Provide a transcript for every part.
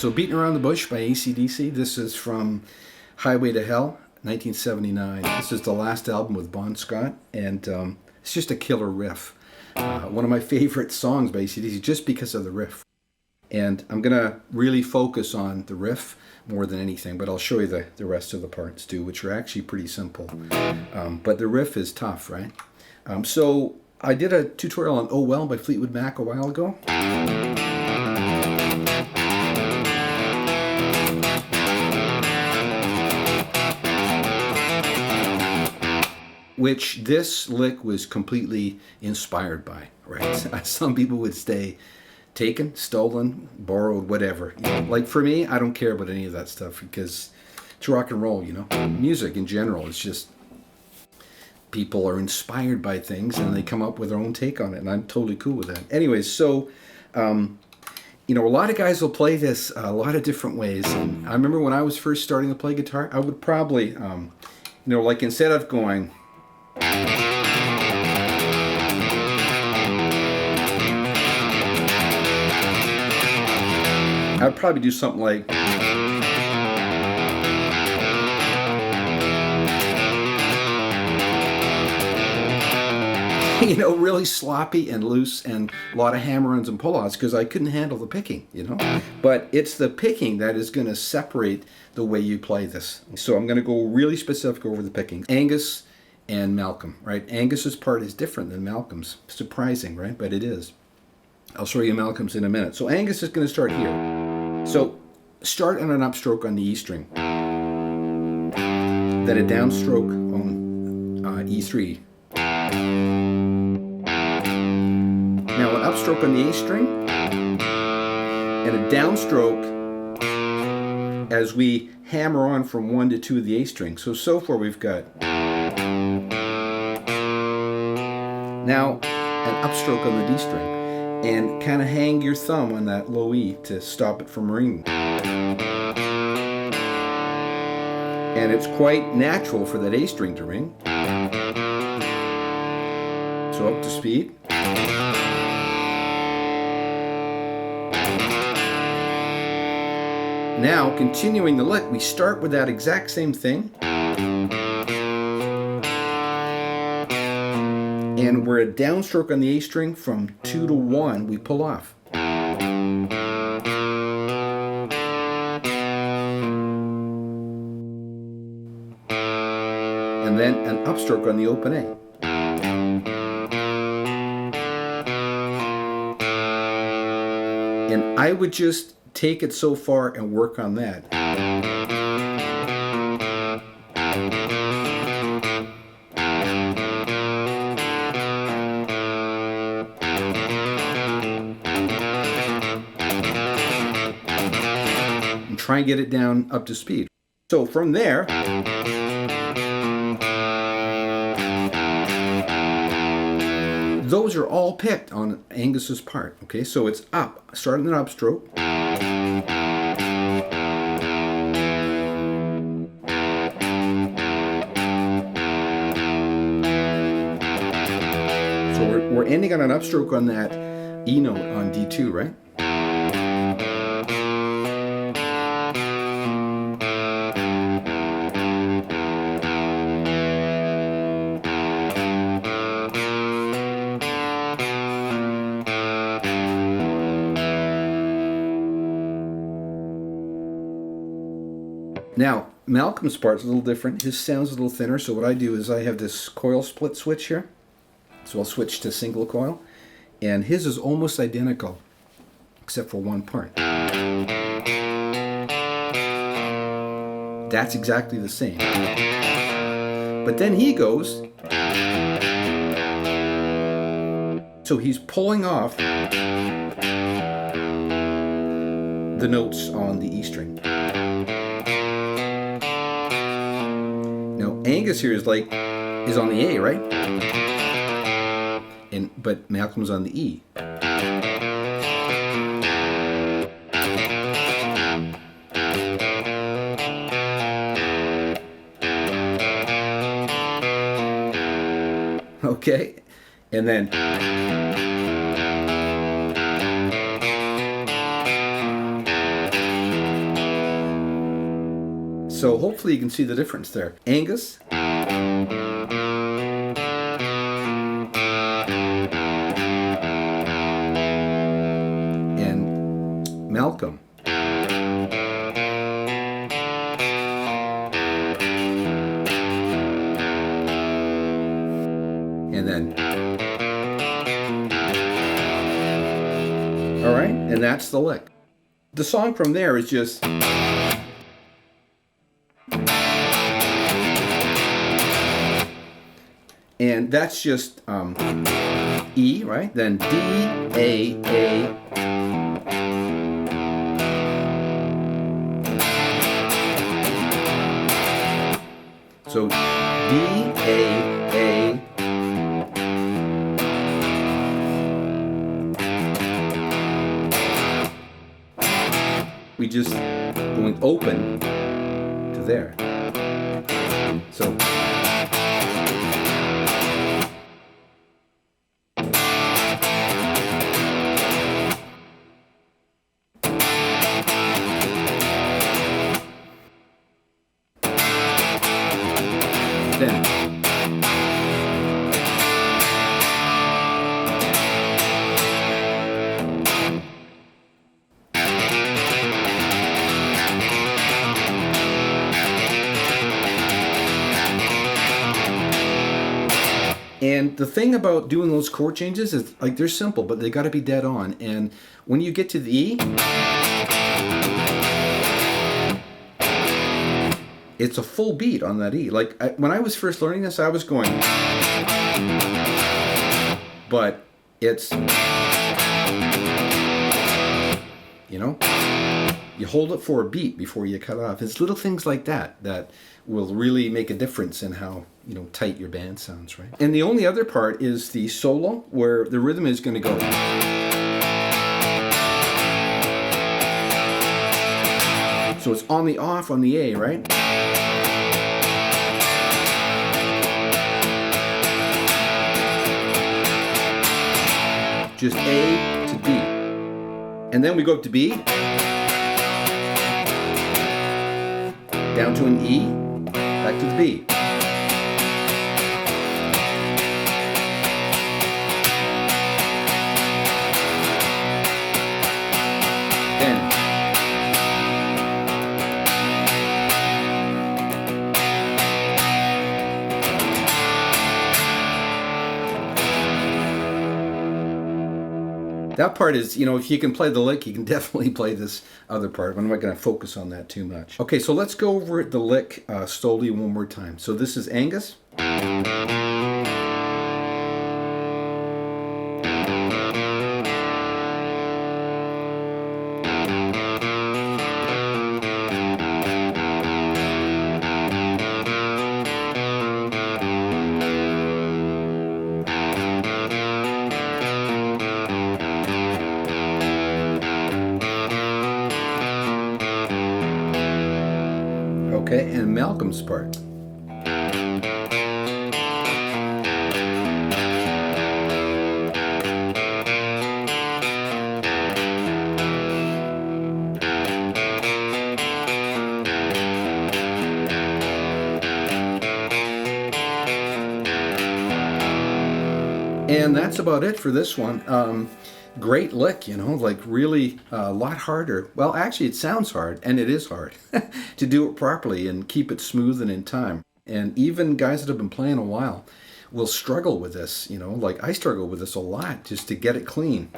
So Beating Around the Bush by AC/DC. This is from Highway to Hell, 1979. This is the last album with Bon Scott, and it's just a killer riff. One of my favorite songs by AC/DC just because of the riff. And I'm going to really focus on the riff more than anything, but I'll show you the rest of the parts too, which are actually pretty simple. But the riff is tough, right? So I did a tutorial on Oh Well by Fleetwood Mac a while ago. Which this lick was completely inspired by, right? Some people would say taken, stolen, borrowed, whatever. You know, like for me, I don't care about any of that stuff because it's rock and roll, you know. Music in general, it's just people are inspired by things and they come up with their own take on it, and I'm totally cool with that. Anyways, so you know, a lot of guys will play this a lot of different ways. And I remember when I was first starting to play guitar, I would probably, you know, like instead of going, I'd probably do something like, you know, really sloppy and loose and a lot of hammer-ons and pull-outs because I couldn't handle the picking, you know. But it's the picking that is going to separate the way you play this. So I'm going to go really specific over the picking. Angus and Malcolm, right? Angus's part is different than Malcolm's. Surprising, right? But it is. I'll show you Malcolm's in a minute. So Angus is going to start here. So start on an upstroke on the E string. Then a downstroke on E3. Now an upstroke on the A string. And a downstroke as we hammer on from 1 to 2 of the A string. So far we've got now an upstroke on the D string, and kind of hang your thumb on that low E to stop it from ringing. And it's quite natural for that A string to ring. So up to speed. Now, continuing the lick, we start with that exact same thing. And we're a downstroke on the A string from 2 to 1, we pull off. And then an upstroke on the open A. And I would just take it so far and work on that. And try and get it down up to speed. So from there, those are all picked on Angus's part. Okay, so it's up, start on an upstroke. So we're ending on an upstroke on that E note on D2, right? Now, Malcolm's part's a little different. His sound's a little thinner, so what I do is I have this coil split switch here. So I'll switch to single coil. And his is almost identical, except for one part. That's exactly the same. But then he goes, so he's pulling off the notes on the E string. Now Angus here is on the A, right? But Malcolm's on the E. Okay, and then So hopefully you can see the difference there. Angus. And Malcolm. And then, all right, and that's the lick. The song from there is just, and that's just E, right? Then D, A. So D, A. We just going open to there. So then and the thing about doing those chord changes is, like, they're simple, but they got to be dead on. And when you get to the E, it's a full beat on that E. Like, when I was first learning this, I was going, but it's, you know, you hold it for a beat before you cut off. It's little things like that that will really make a difference in how, you know, tight your band sounds, right? And the only other part is the solo, where the rhythm is going to go. So it's on the off on the A, right? Just A to D. And then we go up to B, down to an E, back to the B. Then that part is, you know, if you can play the lick, you can definitely play this other part. I'm not going to focus on that too much. Okay, so let's go over the lick slowly one more time. So this is Angus. Okay, and Malcolm's part. And that's about it for this one. Great lick, you know, like really a lot harder. Well, actually it sounds hard, and it is hard to do it properly and keep it smooth and in time. And even guys that have been playing a while will struggle with this, you know, like I struggle with this a lot just to get it clean.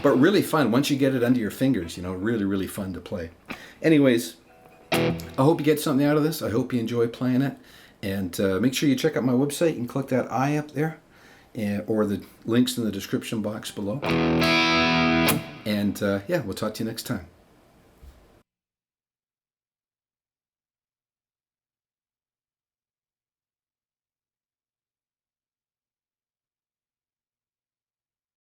But really fun once you get it under your fingers, you know, really, really fun to play. Anyways, I hope you get something out of this. I hope you enjoy playing it. And make sure you check out my website. You can click that I up there, or the links in the description box below. And yeah, we'll talk to you next time.